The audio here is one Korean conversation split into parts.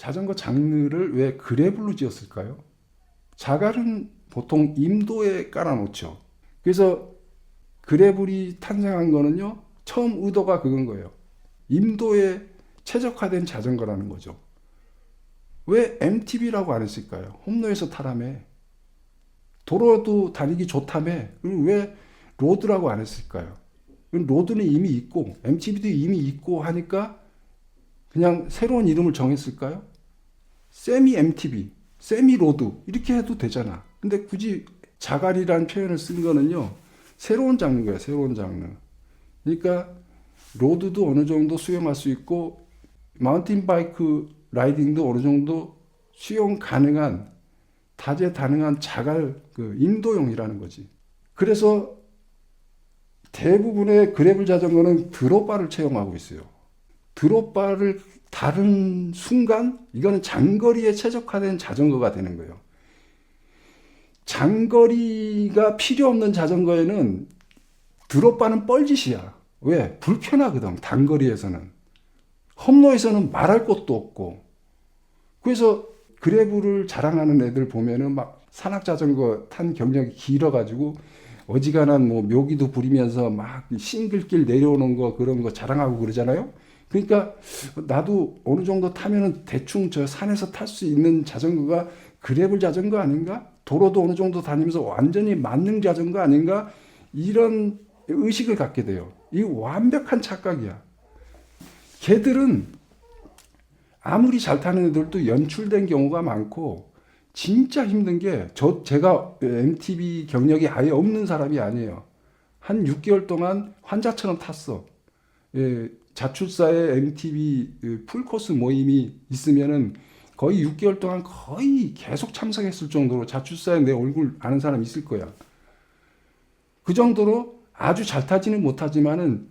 자전거 장르를 왜 그래블로 지었을까요? 자갈은 보통 임도에 깔아놓죠. 그래서 그래블이 탄생한 거는요, 처음 의도가 그건 거예요. 임도에 최적화된 자전거라는 거죠. 왜 MTB라고 안 했을까요? 홈로에서 타라며. 도로도 다니기 좋다며. 그리고 왜 로드라고 안 했을까요? 로드는 이미 있고 MTB도 이미 있고 하니까 그냥 새로운 이름을 정했을까요? 세미 MTB, 세미 로드 이렇게 해도 되잖아. 근데 굳이 자갈이라는 표현을 쓴 거는요, 새로운 장르예요. 새로운 장르. 그러니까 로드도 어느 정도 수용할 수 있고 마운틴 바이크 라이딩도 어느 정도 수용 가능한 다재다능한 자갈 인도용이라는 거지. 그래서 대부분의 그래블 자전거는 드롭바를 채용하고 있어요. 드롭바를 다른 순간 이거는 장거리에 최적화된 자전거가 되는 거예요. 장거리가 필요 없는 자전거에는 드롭바는 뻘짓이야. 왜? 불편하거든. 단거리에서는. 험로에서는 말할 것도 없고. 그래서 그래블을 자랑하는 애들 보면은 막 산악 자전거 탄 경력이 길어가지고 어지간한 뭐 묘기도 부리면서 막 싱글길 내려오는 거 그런 거 자랑하고 그러잖아요. 그러니까 나도 어느 정도 타면은 대충 저 산에서 탈 수 있는 자전거가 그래블 자전거 아닌가? 도로도 어느 정도 다니면서 완전히 만능 자전거 아닌가? 이런 의식을 갖게 돼요. 이 완벽한 착각이야. 걔들은 아무리 잘 타는 애들도 연출된 경우가 많고 진짜 힘든 게 제가 MTB 경력이 아예 없는 사람이 아니에요. 한 6개월 동안 환자처럼 탔어. 예, 자출사에 MTB 풀코스 모임이 있으면은 거의 6개월 동안 거의 계속 참석했을 정도로 자출사에 내 얼굴 아는 사람 있을 거야. 그 정도로 아주 잘 타지는 못하지만은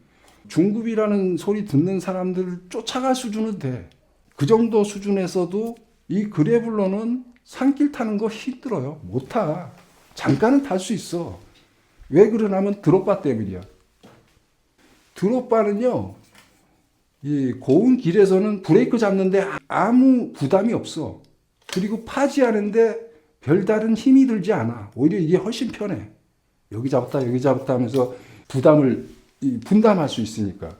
중급이라는 소리 듣는 사람들을 쫓아갈 수준은 돼. 그 정도 수준에서도 이 그래블러는 산길 타는 거 힘들어요. 못 타. 잠깐은 탈 수 있어. 왜 그러냐면 드롭바 때문이야. 드롭바는요, 이 고운 길에서는 브레이크 잡는데 아무 부담이 없어. 그리고 파지하는데 별다른 힘이 들지 않아. 오히려 이게 훨씬 편해. 여기 잡았다, 여기 잡았다 하면서 부담을 분담할 수 있으니까.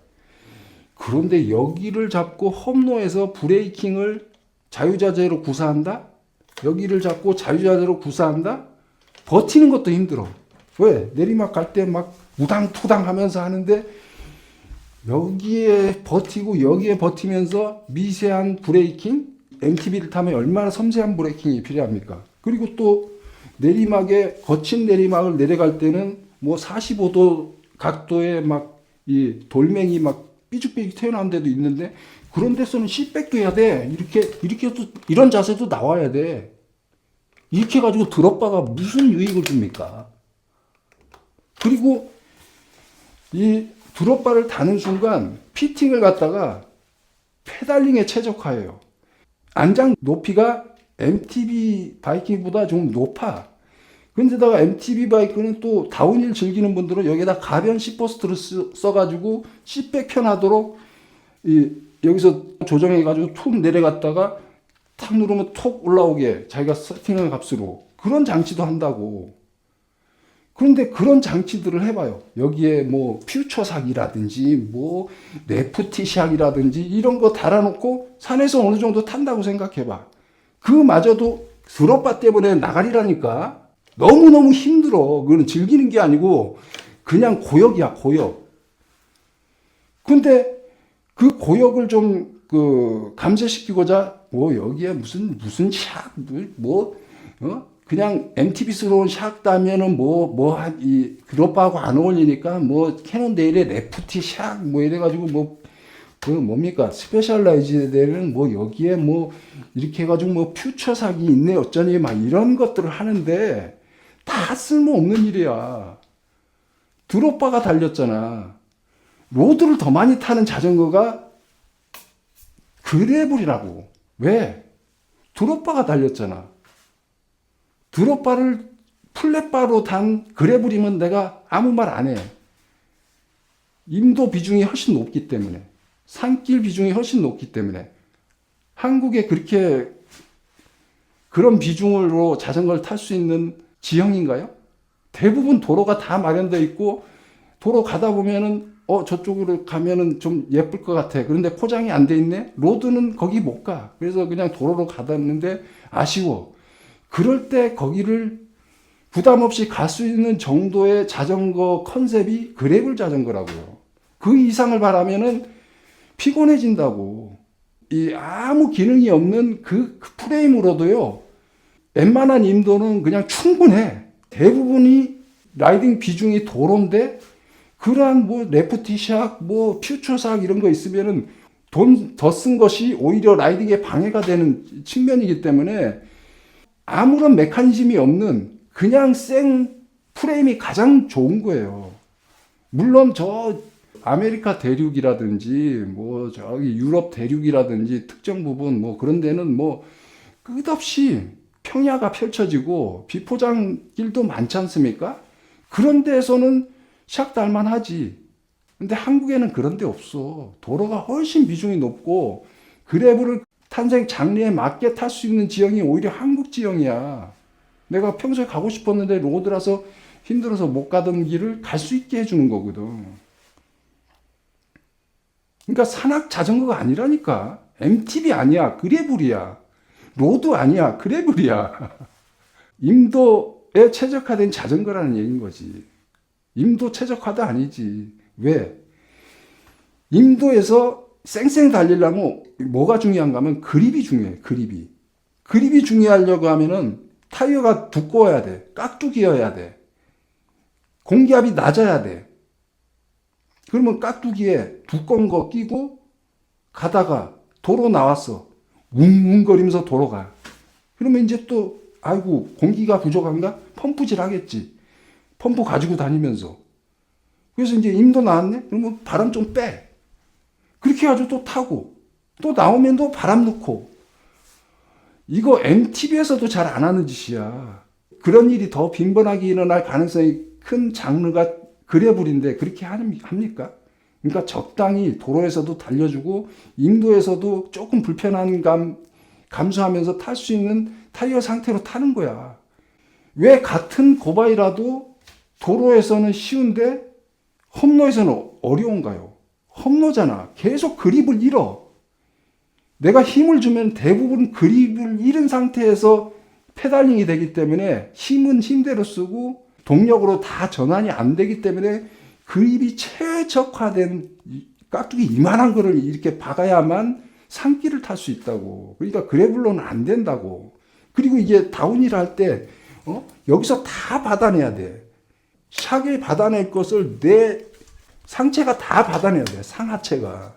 그런데 여기를 잡고 험로에서 브레이킹을 자유자재로 구사한다? 여기를 잡고 자유자재로 구사한다? 버티는 것도 힘들어. 왜? 내리막 갈 때 막 우당투당 하면서 하는데 여기에 버티고 여기에 버티면서 미세한 브레이킹? MTB를 타면 얼마나 섬세한 브레이킹이 필요합니까? 그리고 또 내리막에 거친 내리막을 내려갈 때는 뭐 45도 각도에 막 이 돌멩이 막 삐죽삐죽 튀어나온 데도 있는데 그런 데서는 C백도 해야 돼. 이렇게 이런 자세도 나와야 돼. 이렇게 해가지고 드롭바가 무슨 유익을 줍니까? 그리고 이 드롭바를 다는 순간 피팅을 갖다가 페달링에 최적화해요. 안장 높이가 MTB 바이킹보다 좀 높아. 근데다가 MTB 바이크는 또 다운힐 즐기는 분들은 여기에다 가변 C버스트를 써가지고 C백 편하도록 여기서 조정해가지고 툭 내려갔다가 탁 누르면 톡 올라오게 자기가 세팅한 값으로 그런 장치도 한다고. 그런데 그런 장치들을 해봐요. 여기에 뭐 퓨처삭이라든지 뭐 네프티샥이라든지 이런 거 달아놓고 산에서 어느 정도 탄다고 생각해봐. 그마저도 드롭바 때문에 나가리라니까. 너무너무 힘들어. 그거는 즐기는 게 아니고 그냥 고역이야, 고역. 근데 그 고역을 좀 감쇄시키고자 뭐 여기에 무슨 샥 그냥 MTB스러운 샥 따면은 이 드롭바하고 안 어울리니까 뭐 캐논데일의 레프티 샥 뭐 이래가지고 뭡니까 스페셜라이즈되는 뭐 여기에 뭐 이렇게 해가지고 뭐 퓨처삭이 있네 어쩌니 막 이런 것들을 하는데 다 쓸모없는 일이야. 드롭바가 달렸잖아. 로드를 더 많이 타는 자전거가 그래블이라고. 왜? 드롭바가 달렸잖아. 드롭바를 플랫바로 단 그래블이면 내가 아무 말 안 해. 임도 비중이 훨씬 높기 때문에. 산길 비중이 훨씬 높기 때문에. 한국에 그렇게 그런 비중으로 자전거를 탈 수 있는 지형인가요? 대부분 도로가 다 마련되어 있고 도로 가다 보면은 저쪽으로 가면은 좀 예쁠 것 같아. 그런데 포장이 안 돼 있네. 로드는 거기 못 가. 그래서 그냥 도로로 가다는데 아쉬워. 그럴 때 거기를 부담 없이 갈 수 있는 정도의 자전거 컨셉이 그래블 자전거라고요. 그 이상을 바라면은 피곤해진다고. 이 아무 기능이 없는 그 프레임으로도요. 웬만한 임도는 그냥 충분해. 대부분이 라이딩 비중이 도로인데 그러한 뭐 레프티샥, 뭐 퓨처샥 이런 거 있으면은 돈 더 쓴 것이 오히려 라이딩에 방해가 되는 측면이기 때문에 아무런 메커니즘이 없는 그냥 생 프레임이 가장 좋은 거예요. 물론 저 아메리카 대륙이라든지 뭐 저기 유럽 대륙이라든지 특정 부분 뭐 그런 데는 뭐 끝없이 평야가 펼쳐지고 비포장길도 많지 않습니까? 그런 데에서는 샥 달만하지. 근데 한국에는 그런 데 없어. 도로가 훨씬 비중이 높고 그래브를 탄생 장르에 맞게 탈 수 있는 지형이 오히려 한국 지형이야. 내가 평소에 가고 싶었는데 로드라서 힘들어서 못 가던 길을 갈 수 있게 해주는 거거든. 그러니까 산악 자전거가 아니라니까. MTB 아니야. 그래블이야. 로드 아니야. 그래블이야. 임도에 최적화된 자전거라는 얘기인 거지. 임도 최적화도 아니지. 왜? 임도에서 쌩쌩 달리려면 뭐가 중요한가 하면 그립이 중요해. 그립이. 그립이 중요하려고 하면은 타이어가 두꺼워야 돼. 깍두기여야 돼. 공기압이 낮아야 돼. 그러면 깍두기에 두꺼운 거 끼고 가다가 도로 나왔어. 웅웅거리면서 도로 가. 그러면 이제 또 아이고 공기가 부족한가? 펌프질 하겠지. 펌프 가지고 다니면서. 그래서 이제 임도 나왔네? 그러면 바람 좀 빼. 그렇게 해가지고 또 타고. 또 나오면 또 바람 넣고. 이거 MTB에서도 잘 안 하는 짓이야. 그런 일이 더 빈번하게 일어날 가능성이 큰 장르가 그래블인데 그렇게 합니까? 그러니까 적당히 도로에서도 달려주고 임도에서도 조금 불편한 감수하면서 탈 수 있는 타이어 상태로 타는 거야. 왜 같은 고바이라도 도로에서는 쉬운데 험로에서는 어려운가요? 험로잖아. 계속 그립을 잃어. 내가 힘을 주면 대부분 그립을 잃은 상태에서 페달링이 되기 때문에 힘은 힘대로 쓰고 동력으로 다 전환이 안 되기 때문에 그립이 최적화된 깍두기 이만한 거를 이렇게 박아야만 산길을 탈 수 있다고. 그러니까 그래블로는 안 된다고. 그리고 이게 다운힐 할 때 여기서 다 받아내야 돼. 샥을 받아낼 것을 내 상체가 다 받아내야 돼. 상하체가.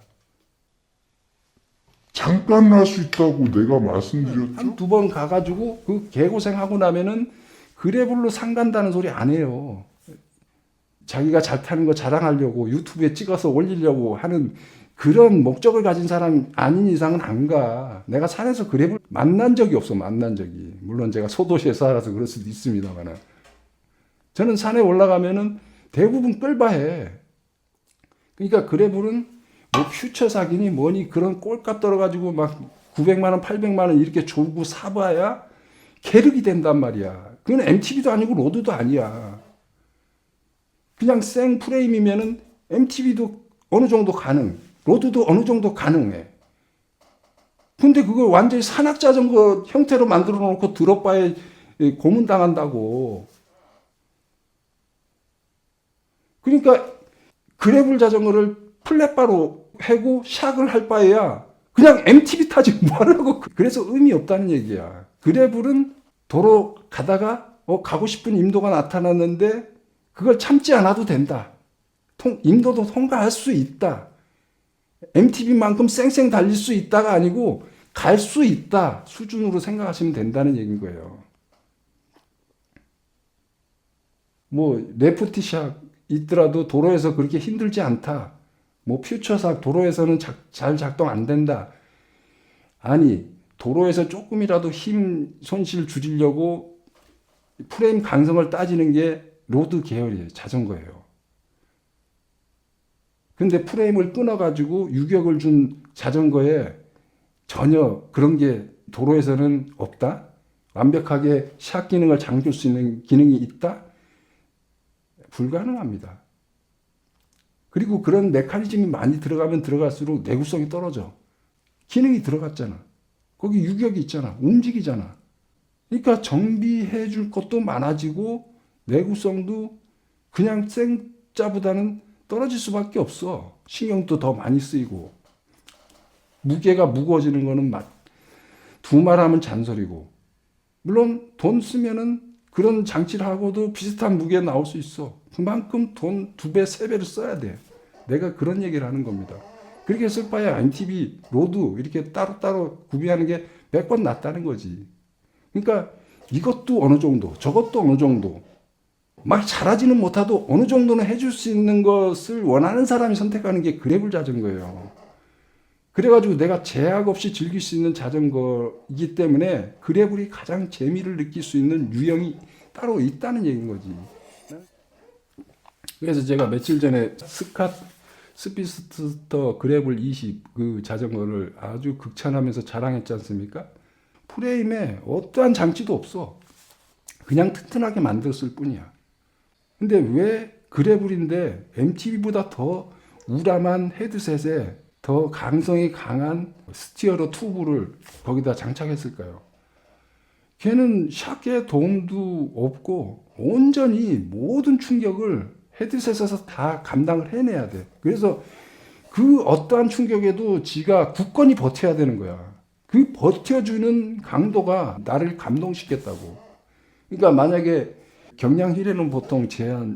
잠깐 할 수 있다고 내가 말씀드렸죠? 한두 번 가가지고 그 개고생하고 나면은 그래블로 상 간다는 소리 안 해요. 자기가 잘 타는 거 자랑하려고 유튜브에 찍어서 올리려고 하는 그런 목적을 가진 사람 아닌 이상은 안 가. 내가 산에서 그래블 만난 적이 없어. 만난 적이. 물론 제가 소도시에 살아서 그럴 수도 있습니다만. 저는 산에 올라가면은 대부분 끌바해. 그러니까 그래블은 뭐 퓨처삭이니 뭐니 그런 꼴값 떨어가지고 막 900만 원, 800만 원 이렇게 주고 사봐야 계륵이 된단 말이야. 그건 MTB도 아니고 로드도 아니야. 그냥 생 프레임이면은 MTB도 어느 정도 가능, 로드도 어느 정도 가능해. 근데 그걸 완전히 산악자전거 형태로 만들어 놓고 드롭바에 고문당한다고. 그러니까 그래블 자전거를 플랫바로 해고 샥을 할 바에야 그냥 MTB 타지 뭐하려고. 그래서 의미 없다는 얘기야. 그래블은 도로 가다가 가고 싶은 임도가 나타났는데 그걸 참지 않아도 된다. 임도도 통과할 수 있다. MTB만큼 쌩쌩 달릴 수 있다가 아니고 갈 수 있다 수준으로 생각하시면 된다는 얘기인 거예요. 뭐 레프티샥 있더라도 도로에서 그렇게 힘들지 않다. 뭐 퓨처삭 도로에서는 잘 작동 안 된다. 아니 도로에서 조금이라도 힘 손실 줄이려고 프레임 강성을 따지는 게 로드 계열이에요. 자전거예요. 근데 프레임을 끊어가지고 유격을 준 자전거에 전혀 그런 게 도로에서는 없다? 완벽하게 샷 기능을 잠글 수 있는 기능이 있다? 불가능합니다. 그리고 그런 메커니즘이 많이 들어가면 들어갈수록 내구성이 떨어져. 기능이 들어갔잖아. 거기 유격이 있잖아. 움직이잖아. 그러니까 정비해 줄 것도 많아지고 내구성도 그냥 생짜보다는 떨어질 수밖에 없어. 신경도 더 많이 쓰이고. 무게가 무거워지는 거는 두말하면 잔소리고. 물론 돈 쓰면은 그런 장치를 하고도 비슷한 무게 나올 수 있어. 그만큼 돈 2배, 3배를 써야 돼. 내가 그런 얘기를 하는 겁니다. 그렇게 쓸 바에 MTB, 로드 이렇게 따로따로 구비하는 게 100번 낫다는 거지. 그러니까 이것도 어느 정도, 저것도 어느 정도. 막 잘하지는 못해도 어느 정도는 해줄 수 있는 것을 원하는 사람이 선택하는 게 그래블 자전거예요. 그래가지고 내가 제약 없이 즐길 수 있는 자전거이기 때문에 그래블이 가장 재미를 느낄 수 있는 유형이 따로 있다는 얘기인 거지. 그래서 제가 며칠 전에 스피드스터 그래블 20 그 자전거를 아주 극찬하면서 자랑했지 않습니까? 프레임에 어떠한 장치도 없어. 그냥 튼튼하게 만들었을 뿐이야. 근데 왜 그래블인데 MTB보다 더 우람한 헤드셋에 더 강성이 강한 스티어러 튜브를 거기다 장착했을까요? 걔는 샥의 도움도 없고 온전히 모든 충격을 헤드셋에서 다 감당을 해내야 돼. 그래서 그 어떠한 충격에도 지가 굳건히 버텨야 되는 거야. 그 버텨주는 강도가 나를 감동시켰다고. 그러니까 만약에 경량 힐에는 보통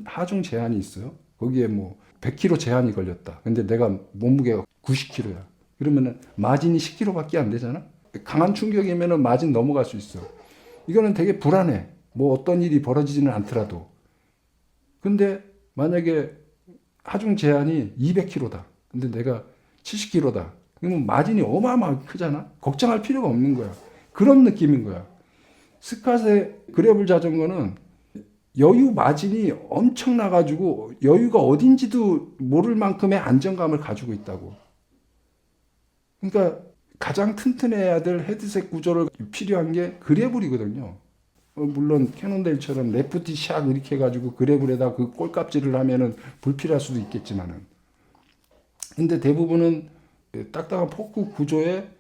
하중 제한이 있어요. 거기에 뭐 100kg 제한이 걸렸다. 근데 내가 몸무게가 90kg야. 그러면은 마진이 10kg밖에 안 되잖아. 강한 충격이면은 마진 넘어갈 수 있어. 이거는 되게 불안해. 뭐 어떤 일이 벌어지지는 않더라도. 근데 만약에 하중 제한이 200kg다. 근데 내가 70kg다. 그러면 마진이 어마어마하게 크잖아. 걱정할 필요가 없는 거야. 그런 느낌인 거야. 스캇의 그래블 자전거는 여유 마진이 엄청나가지고 여유가 어딘지도 모를 만큼의 안정감을 가지고 있다고. 그러니까 가장 튼튼해야 될 헤드셋 구조를 필요한 게 그래블이거든요. 물론 캐논데일처럼 레프티 샥 이렇게 해가지고 그래블에다 그 꼴값질을 하면은 불필요할 수도 있겠지만은. 근데 대부분은 딱딱한 포크 구조의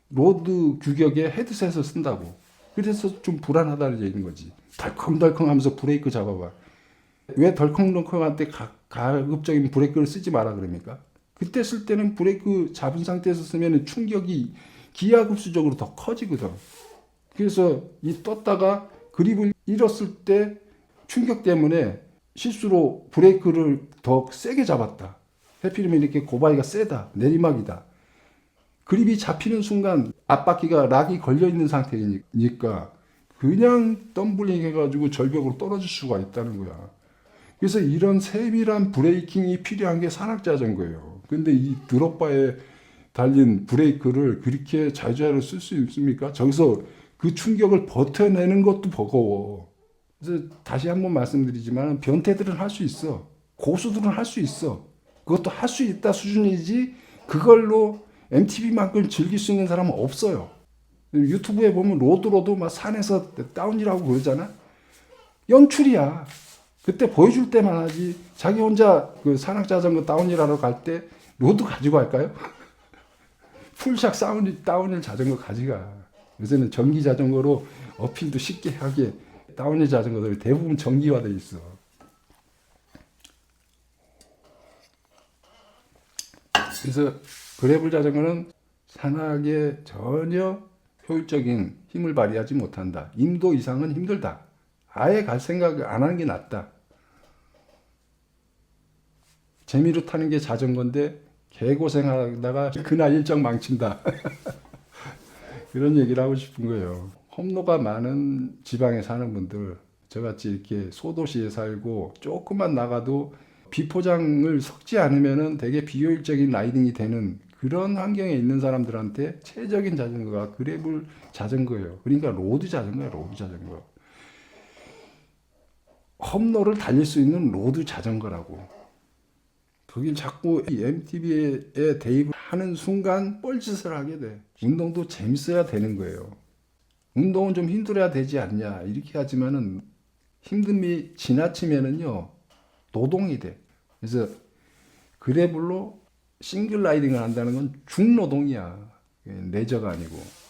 로드 규격의 헤드셋을 쓴다고. 그래서 좀 불안하다는 얘기인 거지. 덜컹덜컹 하면서 브레이크 잡아봐. 왜 덜컹덜컹할 때 가급적인 브레이크를 쓰지 마라 그럽니까? 그때 쓸 때는 브레이크 잡은 상태에서 쓰면 충격이 기하급수적으로 더 커지거든. 그래서 이 떴다가 그립을 잃었을 때 충격 때문에 실수로 브레이크를 더 세게 잡았다. 해필이면 이렇게 고바위가 세다. 내리막이다. 그립이 잡히는 순간 앞바퀴가 락이 걸려있는 상태니까 그냥 덤블링 해가지고 절벽으로 떨어질 수가 있다는 거야. 그래서 이런 세밀한 브레이킹이 필요한 게 산악자전거예요. 근데 이 드롭바에 달린 브레이크를 그렇게 자유자재로 쓸 수 있습니까? 저기서 그 충격을 버텨내는 것도 버거워. 그래서 다시 한번 말씀드리지만 변태들은 할 수 있어. 고수들은 할 수 있어. 그것도 할 수 있다 수준이지 그걸로 MTB만큼 즐길 수 있는 사람은 없어요. 유튜브에 보면 로드로도 막 산에서 다운이라고 그러잖아. 연출이야. 그때 보여줄 때만 하지. 자기 혼자 그 산악자전거 다운이라러 갈 때 로드 가지고 갈까요? 풀샥 다운힐 자전거 가져가. 요새는 전기 자전거로 어필도 쉽게 하게 다운힐 자전거들이 대부분 전기화돼 있어. 그래서 그래블 자전거는 산악에 전혀 효율적인 힘을 발휘하지 못한다. 임도 이상은 힘들다. 아예 갈 생각을 안 하는 게 낫다. 재미로 타는 게 자전거인데 개고생하다가 그날 일정 망친다. 그런 얘기를 하고 싶은 거예요. 험로가 많은 지방에 사는 분들, 저같이 이렇게 소도시에 살고 조금만 나가도 비포장을 섞지 않으면은 되게 비효율적인 라이딩이 되는 그런 환경에 있는 사람들한테 최적인 자전거가 그래블 자전거예요. 그러니까 로드 자전거예요, 로드 자전거. 험로를 달릴 수 있는 로드 자전거라고. 거길 자꾸 이 MTB에 대입을 하는 순간 뻘짓을 하게 돼. 운동도 재밌어야 되는 거예요. 운동은 좀 힘들어야 되지 않냐 이렇게 하지만은 힘듦이 지나치면은요 노동이 돼. 그래서 그래블로 싱글 라이딩을 한다는 건 중노동이야. 레저가 아니고.